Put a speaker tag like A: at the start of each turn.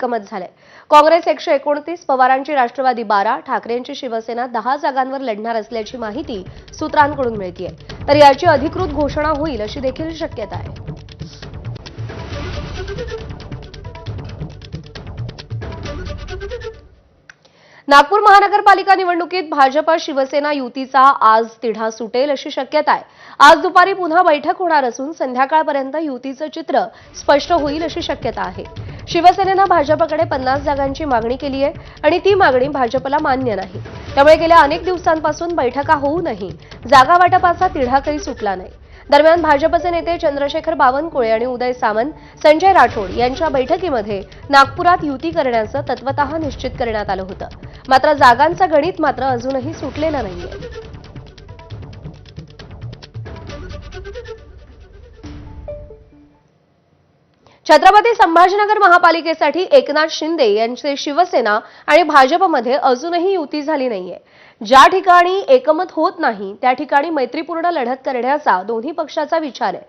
A: एकमत झाले। काँग्रेस 129, पवारांची राष्ट्रवादी 12, ठाकरेंची शिवसेना 10 जागांवर लढणार असल्याची माहिती सूत्रांकडून मिळतेय। तर याची अधिकृत घोषणा होईल अशी देखील शक्यता आहे। नागपूर महानगरपालिका निवडणुकीत भाजप शिवसेना युतीचा आज तिढा सुटेल अशी शक्यता आहे। आज दुपारी पुन्हा बैठक होणार असून संध्याकाळपर्यंत युतीचं चित्र स्पष्ट होईल अशी शक्यता आहे। शिवसेनेनं भाजपकडे 50 जागांची मागणी केली आहे आणि ती मागणी भाजपला मान्य नाही। त्यामुळे गेल्या अनेक दिवसांपासून बैठका होऊनही जागा वाटपाचा तिढा काही सुटला नाही। दरम्यान भाजपचे नेते चंद्रशेखर बावनकुळे आणि उदय सामंत, संजय राठोड यांच्या बैठकीमध्ये नागपुरात युती करण्याचं तत्वतः निश्चित करण्यात आलं होतं। मात्र जागांचं गणित मात्र अजूनही सुटलेलं नाहीये। छत्रपती संभाजीनगर महापालिकेसाठी एकनाथ शिंदे यांचे शिवसेना आणि भाजपमध्ये अजूनही युती झाली नाहीये। ज्या ठिकाणी एकमत होत नाही त्या ठिकाणी मैत्रीपूर्ण लढत करण्याचा दोन्ही पक्षाचा विचार आहे।